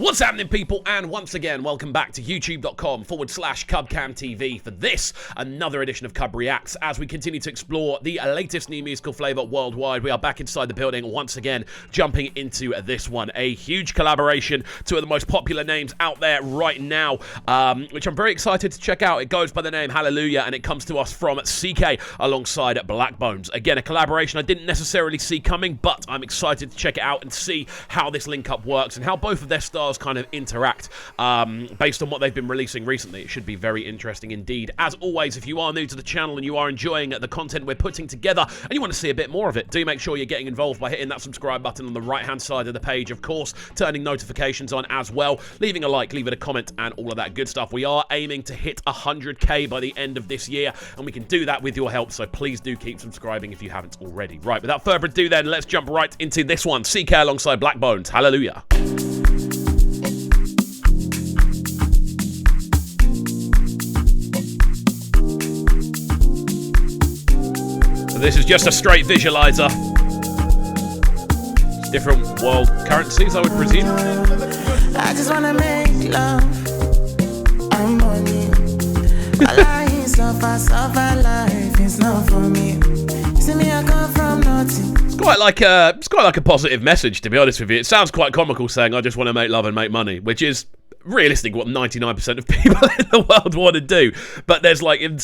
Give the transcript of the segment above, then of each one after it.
What's happening, people? And once again, welcome back to youtube.com/CubCamTV for this, another edition of CUBREACTS, as we continue to explore the latest new musical flavor worldwide. We are back inside the building once again, jumping into this one. A huge collaboration, two of the most popular names out there right now, which I'm very excited to check out. It goes by the name Hallelujah, and it comes to us from CKay alongside Blaqbonez. Again, a collaboration I didn't necessarily see coming, but I'm excited to check it out and see how this link-up works and how both of their styles kind of interact based on what they've been releasing recently. It should be very interesting indeed. As always, if you are new to the channel and you are enjoying the content we're putting together and you want to see a bit more of it, do make sure you're getting involved by hitting that subscribe button on the right-hand side of the page, of course, turning notifications on as well, leaving a like, leaving a comment, and all of that good stuff. We are aiming to hit 100k by the end of this year, and we can do that with your help, so please do keep subscribing if you haven't already. Right, without further ado then, let's jump right into this one. CKay alongside Blaqbonez. Hallelujah. This is just a straight visualizer. Different world currencies, I would presume. I just wanna make love and money. Suffer life is not for me. See me, I come from nothing. It's quite like a positive message, to be honest with you. It sounds quite comical saying I just want to make love and make money, which is realistic what 99% of people in the world want to do. But there's like him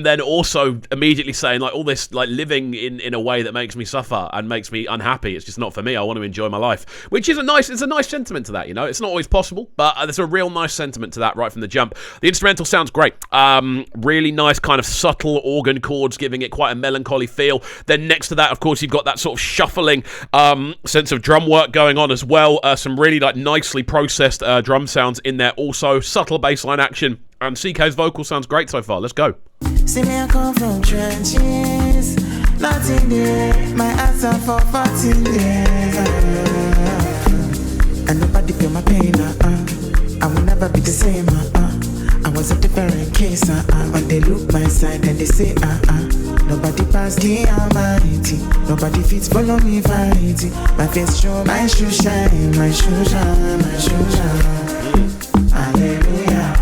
then also immediately saying like all this like living in a way that makes me suffer and makes me unhappy. It's just not for me. I want to enjoy my life, which is a nice sentiment to that, you know. It's not always possible, but there's a real nice sentiment to that right from the jump. The instrumental sounds great. Really nice kind of subtle organ chords giving it quite a melancholy feel. Then next to that, of course, you've got that sort of shuffling sense of drum work going on as well. Some really like nicely processed drum sounds in there, also subtle bassline action, and CKay's vocal sounds great so far. Let's go. See me, I come from trenches, nothing there. My ass are for 14 days. And nobody feel my pain. I will never be the same. I was a different case. When they look my side and they say nobody pass the almighty. Nobody fits follow me fighting. My face show, my shoe shine, my shoe shine, my shoe shine. Hallelujah.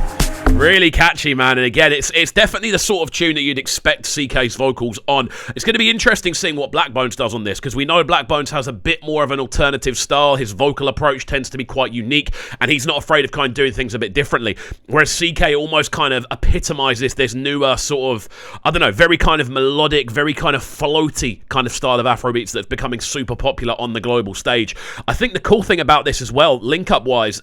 Really catchy, man, and again, it's definitely the sort of tune that you'd expect CKay's vocals on. It's going to be interesting seeing what Blaqbonez does on this, because we know Blaqbonez has a bit more of an alternative style. His vocal approach tends to be quite unique, and he's not afraid of kind of doing things a bit differently. Whereas CKay almost kind of epitomizes this newer sort of, I don't know, very kind of melodic, very kind of floaty kind of style of Afrobeats that's becoming super popular on the global stage. I think the cool thing about this as well, link-up-wise,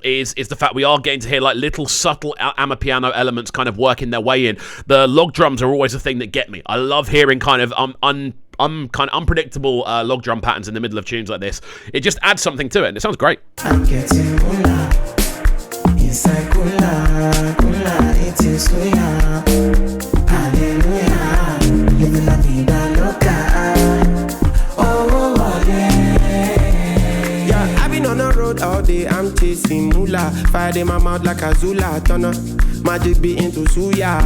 is the fact we are getting to hear like little subtle amapiano elements kind of working their way in. The log drums are always a thing that get me. I love hearing kind of kind of unpredictable log drum patterns in the middle of tunes like this. It just adds something to it, and it sounds great. I'm getting moolah, inside kula, it is suya. Hallelujah, living la vida loca. Oh yeah. Yeah, I've been on the road all day, I'm chasing moolah. Fire in my mouth like a Zula, turn up. Magic be into suya.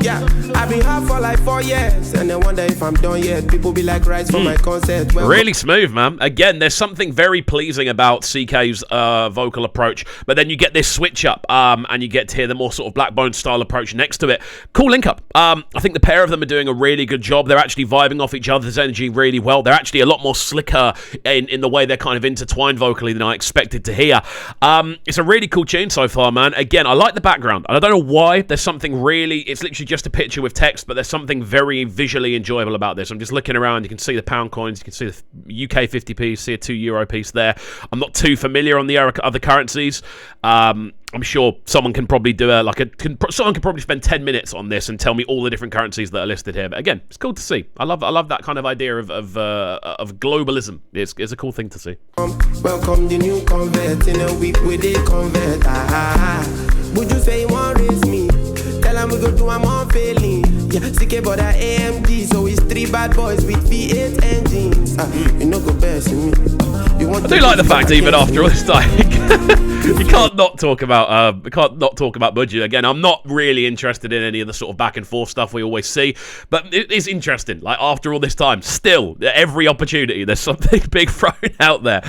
Yeah, I've been hard for like 4 years, and I wonder if I'm done yet. People be like, rise for my concert. Well, really smooth, man. Again, there's something very pleasing about CKay's vocal approach, but then you get this switch up, and you get to hear the more sort of Blaqbonez style approach next to it. Cool link up. I think the pair of them are doing a really good job. They're actually vibing off each other's energy really well. They're actually a lot more slicker in the way they're kind of intertwined vocally than I expected to hear. It's a really cool tune so far, man. Again, I like the background, and I don't know why. There's something really, it's literally just a picture with text, but there's something very visually enjoyable about this. I'm just looking around, you can see the pound coins, you can see the UK 50p, you see a €2 piece there. I'm not too familiar on the other currencies. I'm sure someone can probably do someone can probably spend 10 minutes on this and tell me all the different currencies that are listed here. But again, it's cool to see. I love that kind of idea of globalism. It's a cool thing to see. welcome the new convert in a week with a convert. Would you say you want raise me? Tell them we go do I'm on failing. Yeah, CKay but AMG, so it's 3 bad boys with V8 engines. You know go best in me. I do like the fact even after all this time, you can't not talk about budget. Again, I'm not really interested in any of the sort of back and forth stuff we always see, but it is interesting. Like after all this time, still every opportunity there's something big thrown out there.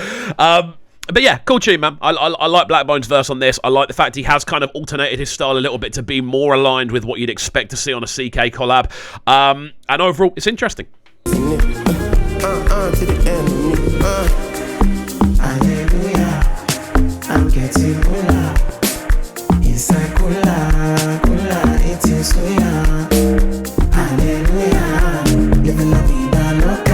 But yeah, cool tune, man. I like Blaqbonez' verse on this. I like the fact he has kind of alternated his style a little bit to be more aligned with what you'd expect to see on a CKay collab. And overall, it's interesting. To the enemy. Hallelujah, I'm getting cooler. Inside cooler, eating soya. Hallelujah, living la vida loca.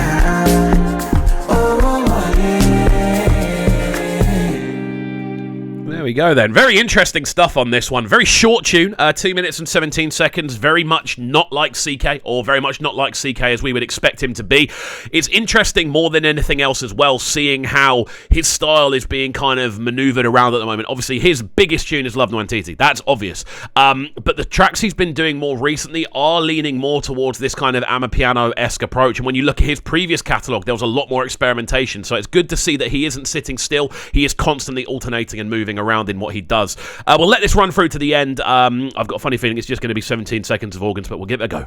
There we go then. Very interesting stuff on this one. Very short tune, 2 minutes and 17 seconds. Very much not like CKay, or very much not like CKay as we would expect him to be. It's interesting more than anything else as well, seeing how his style is being kind of maneuvered around at the moment. Obviously, his biggest tune is Love Nwantiti. That's obvious. But the tracks he's been doing more recently are leaning more towards this kind of Amapiano-esque approach. And when you look at his previous catalogue, there was a lot more experimentation. So it's good to see that he isn't sitting still. He is constantly alternating and moving around in what he does. We'll let this run through to the end. I've got a funny feeling it's just going to be 17 seconds of organs, but we'll give it a go.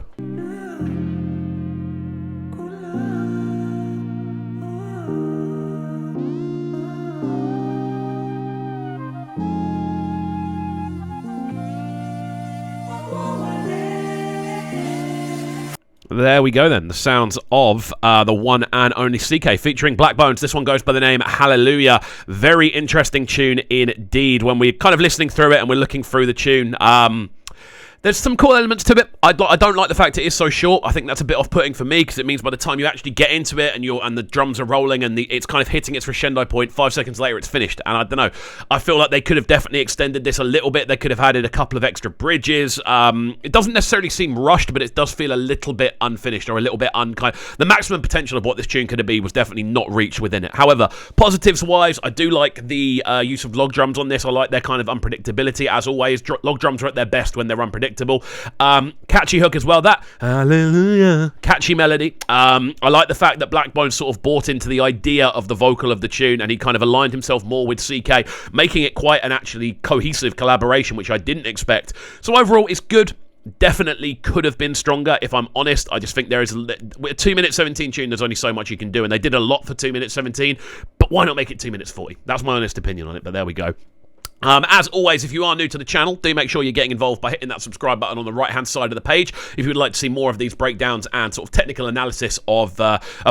There we go then, the sounds of the one and only CKay featuring Blaqbonez. This one goes by the name Hallelujah. Very interesting tune indeed. When we're kind of listening through it and we're looking through the tune, there's some cool elements to it. I don't like the fact it is so short. I think that's a bit off-putting for me because it means by the time you actually get into it and the drums are rolling and it's kind of hitting its crescendo point, 5 seconds later it's finished. And I don't know. I feel like they could have definitely extended this a little bit. They could have added a couple of extra bridges. It doesn't necessarily seem rushed, but it does feel a little bit unfinished or a little bit unkind. The maximum potential of what this tune could have been was definitely not reached within it. However, positives-wise, I do like the use of log drums on this. I like their kind of unpredictability. As always, log drums are at their best when they're unpredictable. Catchy hook as well, that hallelujah, catchy melody. I like the fact that Blaqbonez sort of bought into the idea of the vocal of the tune and he kind of aligned himself more with CKay, making it quite an actually cohesive collaboration, which I didn't expect. So overall, it's good. Definitely could have been stronger, if I'm honest. I just think there is a 2 minute 17 tune, there's only so much you can do, and they did a lot for 2 minutes 17, but why not make it 2 minutes 40? That's my honest opinion on it, but there we go. As always, if you are new to the channel, do make sure you're getting involved by hitting that subscribe button on the right-hand side of the page. If you would like to see more of these breakdowns and sort of technical analysis of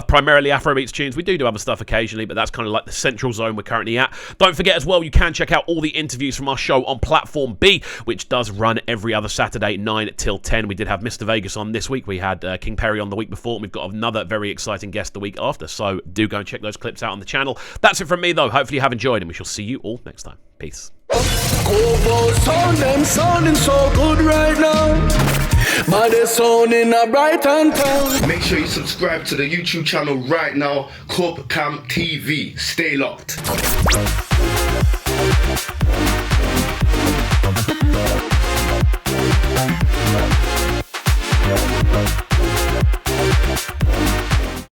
primarily Afrobeats tunes, we do other stuff occasionally, but that's kind of like the central zone we're currently at. Don't forget as well, you can check out all the interviews from our show on Platform B, which does run every other Saturday, 9 till 10. We did have Mr. Vegas on this week. We had King Perry on the week before, and we've got another very exciting guest the week after. So do go and check those clips out on the channel. That's it from me, though. Hopefully you have enjoyed, and we shall see you all next time. Peace. Sound them sounding so good right now. But they're sounding a bright and town. Make sure you subscribe to the YouTube channel right now, CUBREACTS TV. Stay locked.